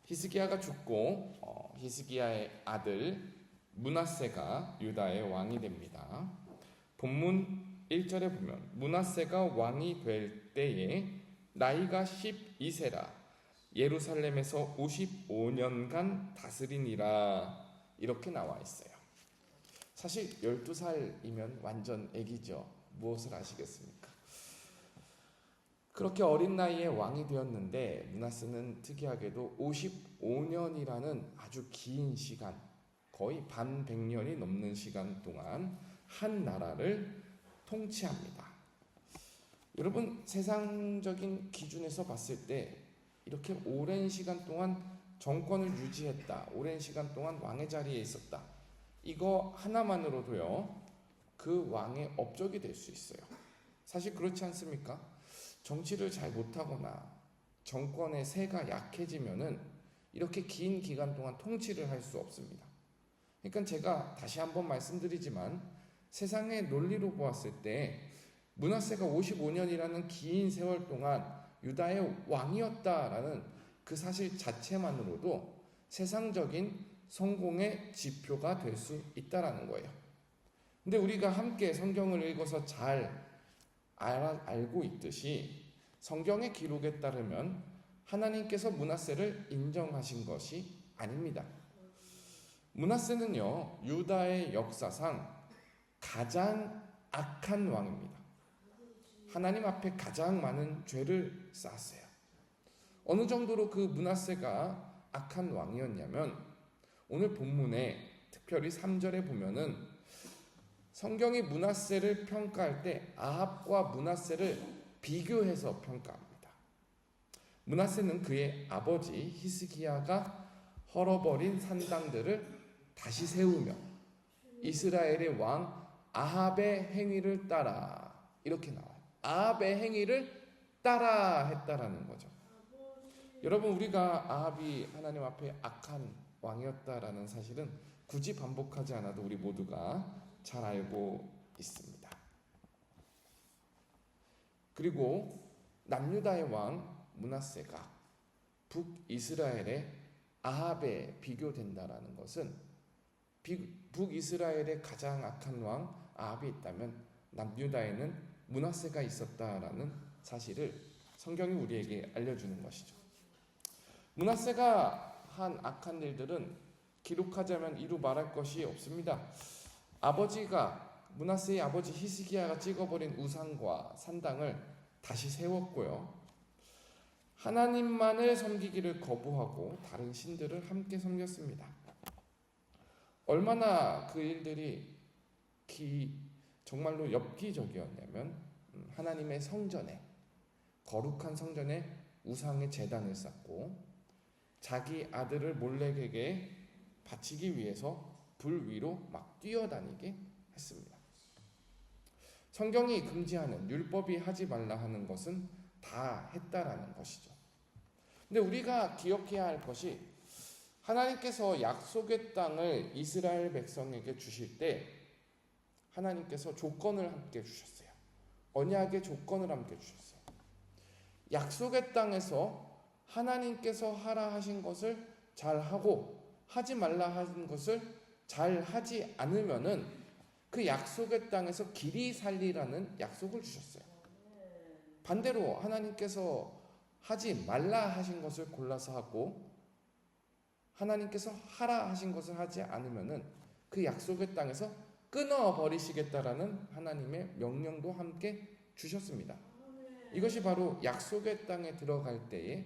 히스기야가 죽고 히스기야의 아들 므낫세가 유다의 왕이 됩니다. 본문 1절에 보면 므낫세가 왕이 될 때에 나이가 12세라 예루살렘에서 55년간 다스리니라 이렇게 나와 있어요. 사실 12살이면 완전 애기죠. 무엇을 아시겠습니까? 그렇게 어린 나이에 왕이 되었는데 므낫세는 특이하게도 55년이라는 아주 긴 시간, 거의 반백년이 넘는 시간 동안 한 나라를 통치합니다. 여러분, 세상적인 기준에서 봤을 때 이렇게 오랜 시간 동안 정권을 유지했다, 오랜 시간 동안 왕의 자리에 있었다, 이거 하나만으로도요 그 왕의 업적이 될 수 있어요. 사실 그렇지 않습니까? 정치를 잘 못하거나 정권의 세가 약해지면은 이렇게 긴 기간 동안 통치를 할 수 없습니다. 그러니까 제가 다시 한번 말씀드리지만 세상의 논리로 보았을 때 므낫세가 55년이라는 긴 세월 동안 유다의 왕이었다라는 그 사실 자체만으로도 세상적인 성공의 지표가 될 수 있다라는 거예요. 근데 우리가 함께 성경을 읽어서 잘 알고 있듯이 성경의 기록에 따르면 하나님께서 므낫세를 인정하신 것이 아닙니다. 므낫세는요 유다의 역사상 가장 악한 왕입니다. 하나님 앞에 가장 많은 죄를 쌓았어요. 어느 정도로 그 므낫세가 악한 왕이었냐면 오늘 본문에 특별히 3절에 보면은 성경이 므낫세를 평가할 때 아합과 므낫세를 비교해서 평가합니다. 므낫세는 그의 아버지 히스기야가 헐어버린 산당들을 다시 세우며 이스라엘의 왕 아합의 행위를 따라 이렇게 나와요. 아합의 행위를 따라 했다라는 거죠. 여러분, 우리가 아합이 하나님 앞에 악한 왕이었다라는 사실은 굳이 반복하지 않아도 우리 모두가 잘 알고 있습니다. 그리고 남유다의 왕 므낫세가 북이스라엘의 아합에 비교된다라는 것은 북이스라엘의 가장 악한 왕 아합이 있다면 남유다에는 므낫세가 있었다라는 사실을 성경이 우리에게 알려주는 것이죠. 므낫세가 한 악한 일들은 기록하자면 이루 말할 것이 없습니다. 므낫세의 아버지 히스기야가 찍어버린 우상과 산당을 다시 세웠고요. 하나님만을 섬기기를 거부하고 다른 신들을 함께 섬겼습니다. 얼마나 그 일들이 정말로 엽기적이었냐면 하나님의 성전에, 거룩한 성전에 우상의 제단을 쌓고 자기 아들을 몰렉에게 바치기 위해서 불 위로 막 뛰어다니게 했습니다. 성경이 금지하는, 율법이 하지 말라 하는 것은 다 했다라는 것이죠. 근데 우리가 기억해야 할 것이 하나님께서 약속의 땅을 이스라엘 백성에게 주실 때 하나님께서 조건을 함께 주셨어요. 언약의 조건을 함께 주셨어요. 약속의 땅에서 하나님께서 하라 하신 것을 잘하고 하지 말라 하신 것을 잘 하지 않으면은 그 약속의 땅에서 길이 살리라는 약속을 주셨어요. 반대로 하나님께서 하지 말라 하신 것을 골라서 하고 하나님께서 하라 하신 것을 하지 않으면은 그 약속의 땅에서 끊어버리시겠다라는 하나님의 명령도 함께 주셨습니다. 이것이 바로 약속의 땅에 들어갈 때에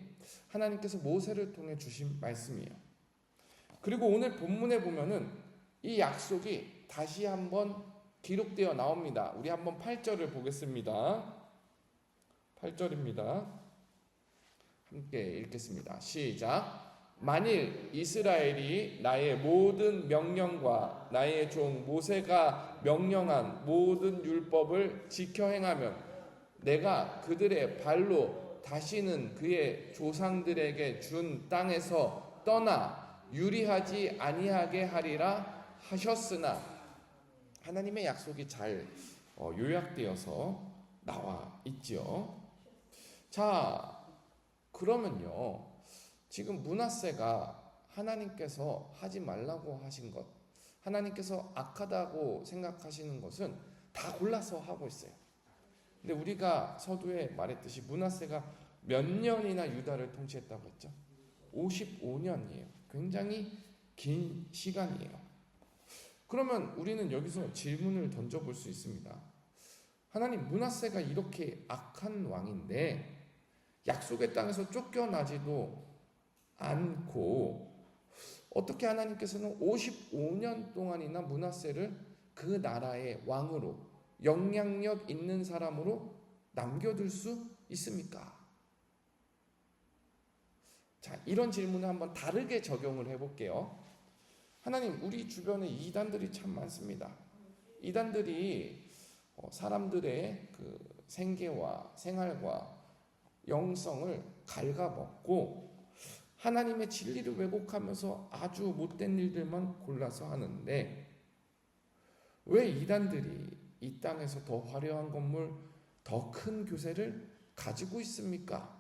하나님께서 모세를 통해 주신 말씀이에요. 그리고 오늘 본문에 보면은 이 약속이 다시 한번 기록되어 나옵니다. 우리 한번 8절을 보겠습니다. 8절입니다. 함께 읽겠습니다. 시작. 만일 이스라엘이 나의 모든 명령과 나의 종 모세가 명령한 모든 율법을 지켜 행하면 내가 그들의 발로 다시는 그의 조상들에게 준 땅에서 떠나 유리하지 아니하게 하리라 하셨으나, 하나님의 약속이 잘 요약되어서 나와 있죠. 자, 그러면요 지금 므낫세가 하나님께서 하지 말라고 하신 것, 하나님께서 악하다고 생각하시는 것은 다 골라서 하고 있어요. 근데 우리가 서두에 말했듯이 므낫세가 몇 년이나 유다를 통치했다고 했죠? 55년이에요. 굉장히 긴 시간이에요. 그러면 우리는 여기서 질문을 던져볼 수 있습니다. 하나님, 므낫세가 이렇게 악한 왕인데 약속의 땅에서 쫓겨나지도 않고 어떻게 하나님께서는 55년 동안이나 므낫세를 그 나라의 왕으로, 영향력 있는 사람으로 남겨둘 수 있습니까? 자, 이런 질문을 한번 다르게 적용을 해볼게요. 하나님, 우리 주변에 이단들이 참 많습니다. 이단들이 사람들의 그 생계와 생활과 영성을 갉아먹고 하나님의 진리를 왜곡하면서 아주 못된 일들만 골라서 하는데, 왜 이단들이 이 땅에서 더 화려한 건물, 더 큰 교세를 가지고 있습니까?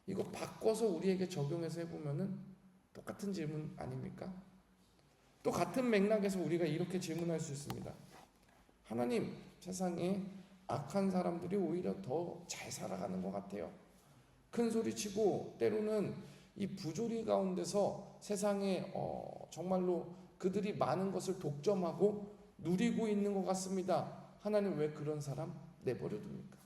이거 바꿔서 우리에게 적용해서 해보면은 똑같은 질문 아닙니까? 또 같은 맥락에서 우리가 이렇게 질문할 수 있습니다. 하나님, 세상에 악한 사람들이 오히려 더 잘 살아가는 것 같아요. 큰 소리치고 때로는 이 부조리 가운데서 세상에 정말로 그들이 많은 것을 독점하고 누리고 있는 것 같습니다. 하나님, 왜 그런 사람 내버려 둡니까?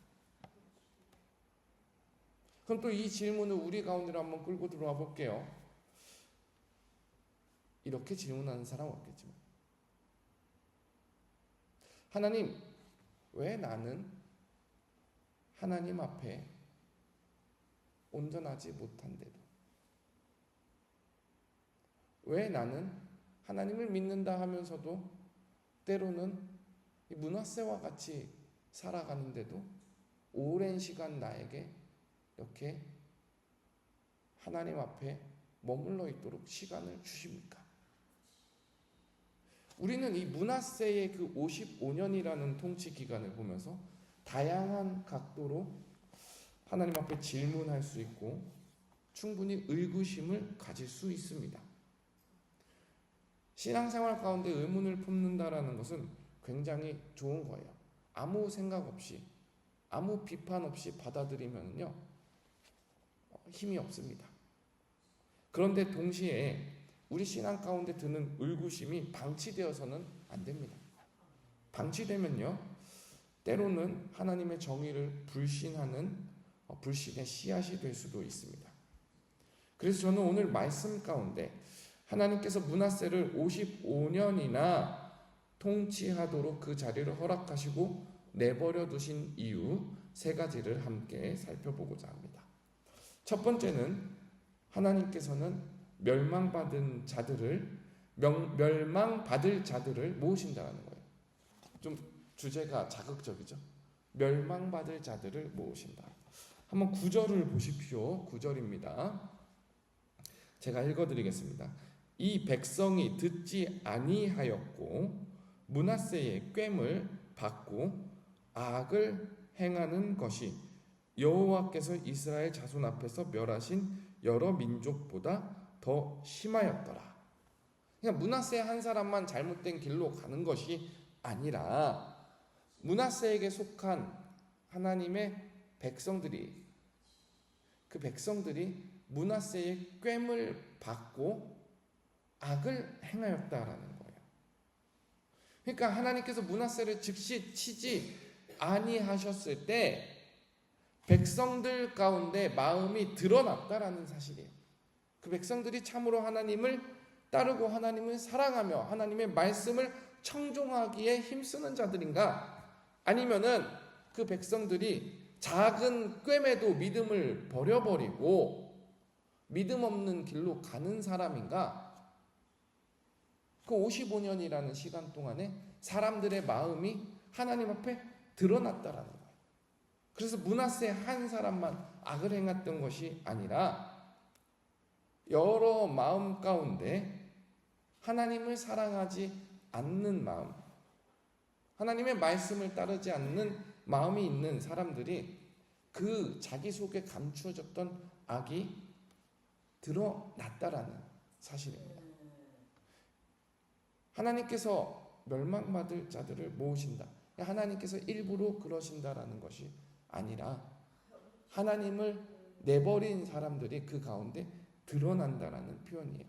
그럼 또 이 질문을 우리 가운데로 한번 끌고 들어와 볼게요. 이렇게 질문하는 사람 없겠지만, 하나님, 왜 나는 하나님 앞에 온전하지 못한데도, 왜 나는 하나님을 믿는다 하면서도 때로는 이 므낫세와 같이 살아가는데도 오랜 시간 나에게 이렇게 하나님 앞에 머물러 있도록 시간을 주십니까? 우리는 이 므낫세의 그 55년이라는 통치 기간을 보면서 다양한 각도로 하나님 앞에 질문할 수 있고 충분히 의구심을 가질 수 있습니다. 신앙생활 가운데 의문을 품는다라는 것은 굉장히 좋은 거예요. 아무 생각 없이, 아무 비판 없이 받아들이면요, 힘이 없습니다. 그런데 동시에 우리 신앙 가운데 드는 의구심이 방치되어서는 안 됩니다. 방치되면요, 때로는 하나님의 정의를 불신하는 불신의 씨앗이 될 수도 있습니다. 그래서 저는 오늘 말씀 가운데 하나님께서 므낫세를 55년이나 통치하도록 그 자리를 허락하시고 내버려 두신 이유 3가지를 함께 살펴보고자 합니다. 첫 번째는 하나님께서는 멸망받을 자들을 모으신다는 거예요. 좀 주제가 자극적이죠. 멸망받을 자들을 모으신다. 한번 9절을 보십시오. 9절입니다. 제가 읽어드리겠습니다. 이 백성이 듣지 아니하였고 므낫세의 꾀을 받고 악을 행하는 것이 여호와께서 이스라엘 자손 앞에서 멸하신 여러 민족보다 더 심하였더라. 그러니까 므낫세 한 사람만 잘못된 길로 가는 것이 아니라 므낫세에게 속한 하나님의 백성들이, 그 백성들이 므낫세의 꾀을 받고 악을 행하였다라는 거예요. 그러니까 하나님께서 므낫세를 즉시 치지 아니하셨을 때 백성들 가운데 마음이 드러났다라는 사실이에요. 그 백성들이 참으로 하나님을 따르고 하나님을 사랑하며 하나님의 말씀을 청종하기에 힘쓰는 자들인가? 아니면은 그 백성들이 작은 꾀에도 믿음을 버려버리고 믿음 없는 길로 가는 사람인가? 그 55년이라는 시간 동안에 사람들의 마음이 하나님 앞에 드러났다라는 거예요. 그래서 므낫세 한 사람만 악을 행했던 것이 아니라 여러 마음 가운데 하나님을 사랑하지 않는 마음, 하나님의 말씀을 따르지 않는 마음이 있는 사람들이 그 자기 속에 감추어졌던 악이 드러났다라는 사실입니다. 하나님께서 멸망받을 자들을 모으신다. 하나님께서 일부러 그러신다라는 것이 아니라 하나님을 내버린 사람들이 그 가운데 드러난다라는 표현이에요.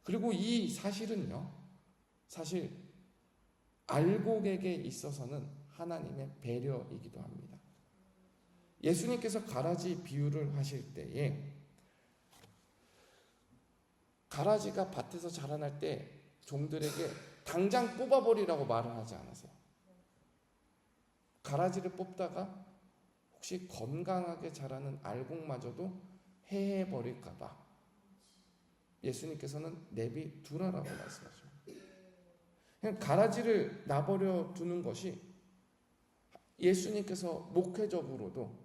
그리고 이 사실은요, 사실 알곡에게 있어서는 하나님의 배려이기도 합니다. 예수님께서 가라지 비유를 하실 때에 가라지가 밭에서 자라날 때 종들에게 당장 뽑아버리라고 말을 하지 않으세요. 가라지를 뽑다가 혹시 건강하게 자라는 알곡마저도 해해버릴까봐 예수님께서는 내비 두라라고 말씀하십니다. 그냥 가라지를 놔버려 두는 것이 예수님께서 목회적으로도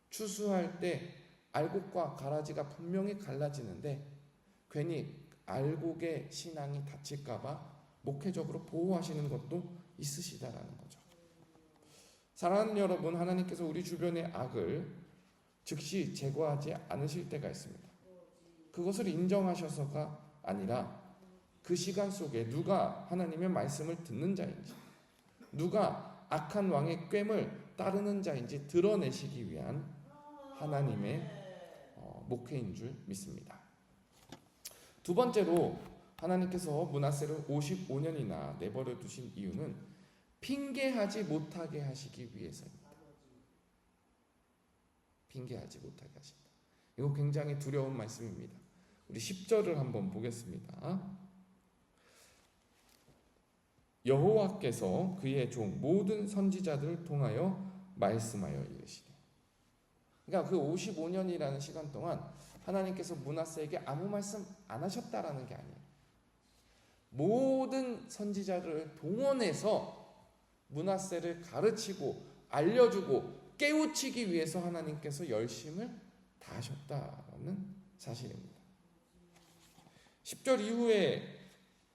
추수할 때 알곡과 가라지가 분명히 갈라지는데 괜히 알곡의 신앙이 다칠까봐 목회적으로 보호하시는 것도 있으시다라는 거죠. 사랑하는 여러분, 하나님께서 우리 주변의 악을 즉시 제거하지 않으실 때가 있습니다. 그것을 인정하셔서가 아니라 그 시간 속에 누가 하나님의 말씀을 듣는 자인지, 누가 악한 왕의 꾀을 따르는 자인지 드러내시기 위한 하나님의 목회인 줄 믿습니다. 두 번째로 하나님께서 므낫세를 55년이나 내버려 두신 이유는 핑계하지 못하게 하시기 위해서입니다. 핑계하지 못하게 하신다. 이거 굉장히 두려운 말씀입니다. 우리 10절을 한번 보겠습니다. 여호와께서 그의 종 모든 선지자들을 통하여 말씀하여 이르시되. 그러니까 그 55년이라는 시간 동안 하나님께서 므낫세에게 아무 말씀 안 하셨다라는 게 아니에요. 모든 선지자들을 동원해서 므낫세를 가르치고 알려주고 깨우치기 위해서 하나님께서 열심을 다하셨다는 사실입니다. 10절 이후에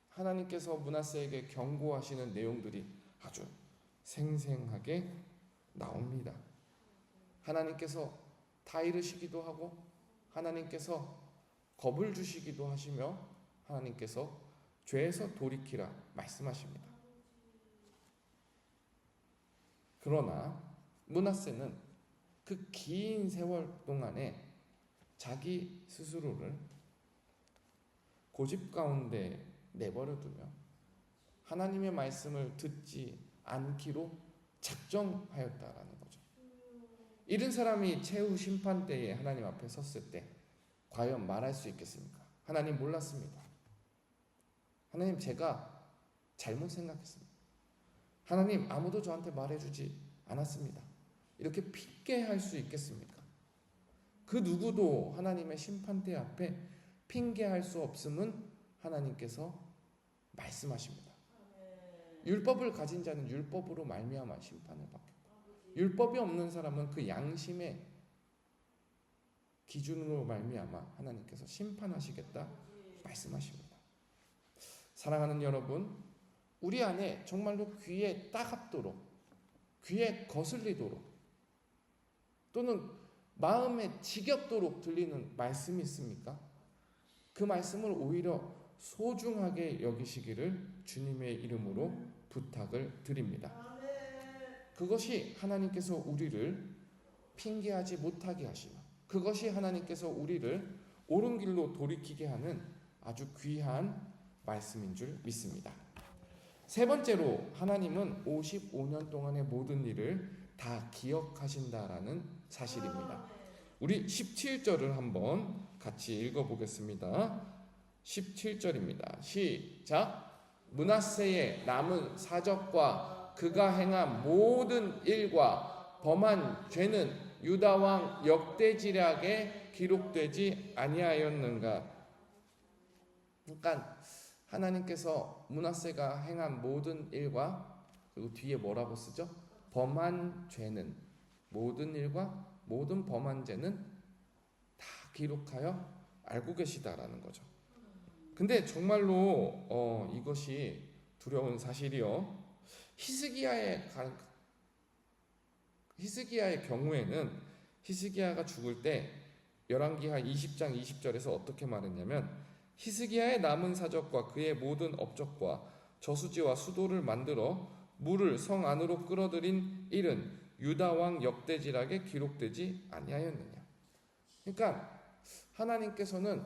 하나님께서 므낫세에게 경고하시는 내용들이 아주 생생하게 나옵니다. 하나님께서 다 이르시기도 하고 하나님께서 겁을 주시기도 하시며 하나님께서 죄에서 돌이키라 말씀하십니다. 그러나 므낫세는 그 긴 세월 동안에 자기 스스로를 고집 가운데 내버려두며 하나님의 말씀을 듣지 않기로 작정하였다라는 거죠. 이런 사람이 최후 심판 때에 하나님 앞에 섰을 때 과연 말할 수 있겠습니까? 하나님 몰랐습니다. 하나님 제가 잘못 생각했습니다. 하나님 아무도 저한테 말해주지 않았습니다. 이렇게 핑계할 수 있겠습니까? 그 누구도 하나님의 심판대 앞에 핑계할 수 없음은 하나님께서 말씀하십니다. 율법을 가진 자는 율법으로 말미암아 심판을 받겠고 율법이 없는 사람은 그 양심의 기준으로 말미암아 하나님께서 심판하시겠다 말씀하십니다. 사랑하는 여러분, 우리 안에 정말로 귀에 따갑도록 귀에 거슬리도록 또는 마음에 지겹도록 들리는 말씀이 있습니까? 그 말씀을 오히려 소중하게 여기시기를 주님의 이름으로 부탁을 드립니다. 그것이 하나님께서 우리를 핑계하지 못하게 하시며 그것이 하나님께서 우리를 옳은 길로 돌이키게 하는 아주 귀한 말씀인 줄 믿습니다. 세 번째로 하나님은 55년 동안의 모든 일을 다 기억하신다라는 사실입니다. 우리 17절을 한번 같이 읽어보겠습니다. 17절입니다. 시작. 므낫세의 남은 사적과 그가 행한 모든 일과 범한 죄는 유다 왕 역대지략에 기록되지 아니하였는가. 그러니까 하나님께서 므낫세가 행한 모든 일과 그리고 뒤에 뭐라고 쓰죠? 범한 죄는 모든 일과 모든 범한 죄는 다 기록하여 알고 계시다라는 거죠. 근데 정말로 이것이 두려운 사실이요. 히스기야의 경우에는 히스기야가 죽을 때 열왕기하 20장 20절에서 어떻게 말했냐면 히스기야의 남은 사적과 그의 모든 업적과 저수지와 수도를 만들어 물을 성 안으로 끌어들인 일은 유다 왕 역대지락에 기록되지 아니하였느냐. 그러니까 하나님께서는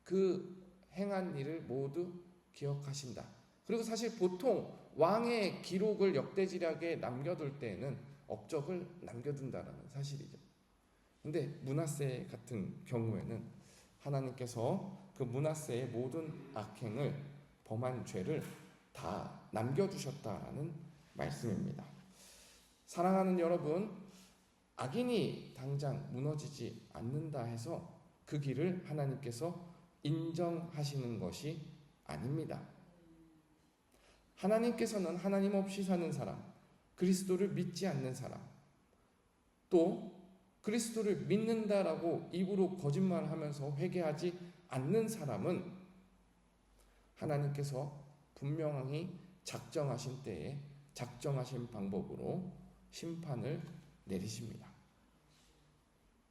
그 행한 일을 모두 기억하신다. 그리고 사실 보통 왕의 기록을 역대지략에 남겨둘 때에는 업적을 남겨둔다라는 사실이죠. 근데 므낫세 같은 경우에는 하나님께서 그 므낫세의 모든 악행을 범한 죄를 다 남겨두셨다라는 말씀입니다. 사랑하는 여러분, 악인이 당장 무너지지 않는다 해서 그 길을 하나님께서 인정하시는 것이 아닙니다. 하나님께서는 하나님 없이 사는 사람, 그리스도를 믿지 않는 사람, 또 그리스도를 믿는다라고 입으로 거짓말하면서 회개하지 않는 사람은 하나님께서 분명히 작정하신 때에 작정하신 방법으로 심판을 내리십니다.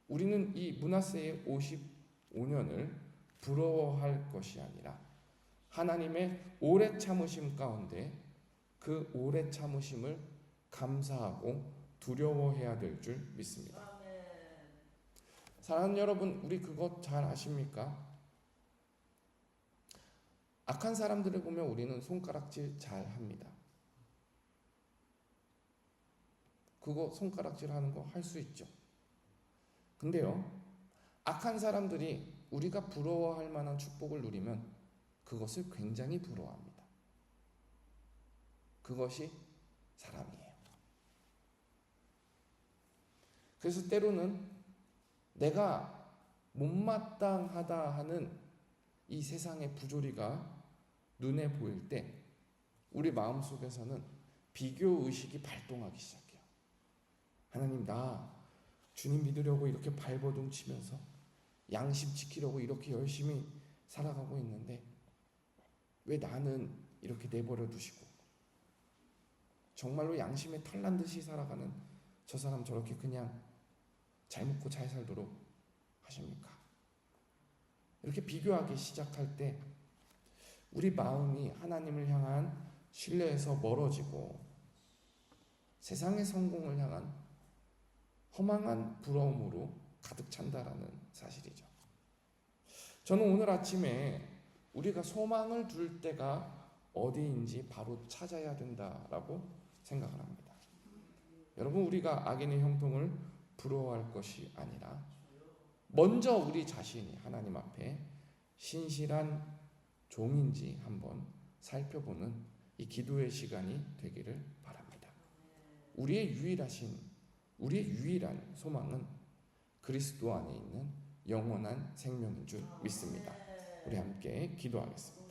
우리는 이 므낫세의 55년을 부러워할 것이 아니라 하나님의 오래 참으심 가운데 그 오래 참으심을 감사하고 두려워해야 될 줄 믿습니다. 사랑하는 여러분, 우리 그것 잘 아십니까? 악한 사람들을 보면 우리는 손가락질 잘 합니다. 그거 손가락질 하는 거 할 수 있죠. 근데요, 악한 사람들이 우리가 부러워할 만한 축복을 누리면 그것을 굉장히 부러워합니다. 그것이 사람이에요. 그래서 때로는 내가 못마땅하다 하는 이 세상의 부조리가 눈에 보일 때 우리 마음속에서는 비교의식이 발동하기 시작해요. 하나님, 나 주님 믿으려고 이렇게 발버둥 치면서 양심 지키려고 이렇게 열심히 살아가고 있는데 왜 나는 이렇게 내버려 두시고 정말로 양심에 털난 듯이 살아가는 저 사람 저렇게 그냥 잘 먹고 잘 살도록 하십니까? 이렇게 비교하기 시작할 때 우리 마음이 하나님을 향한 신뢰에서 멀어지고 세상의 성공을 향한 허망한 부러움으로 가득 찬다라는 사실이죠. 저는 오늘 아침에 우리가 소망을 둘 때가 어디인지 바로 찾아야 된다라고 생각을 합니다. 여러분, 우리가 악인의 형통을 부러워할 것이 아니라 먼저 우리 자신이 하나님 앞에 신실한 종인지 한번 살펴보는 이 기도의 시간이 되기를 바랍니다. 우리의 유일한 소망은 그리스도 안에 있는 영원한 생명인 줄 믿습니다. 우리 함께 기도하겠습니다.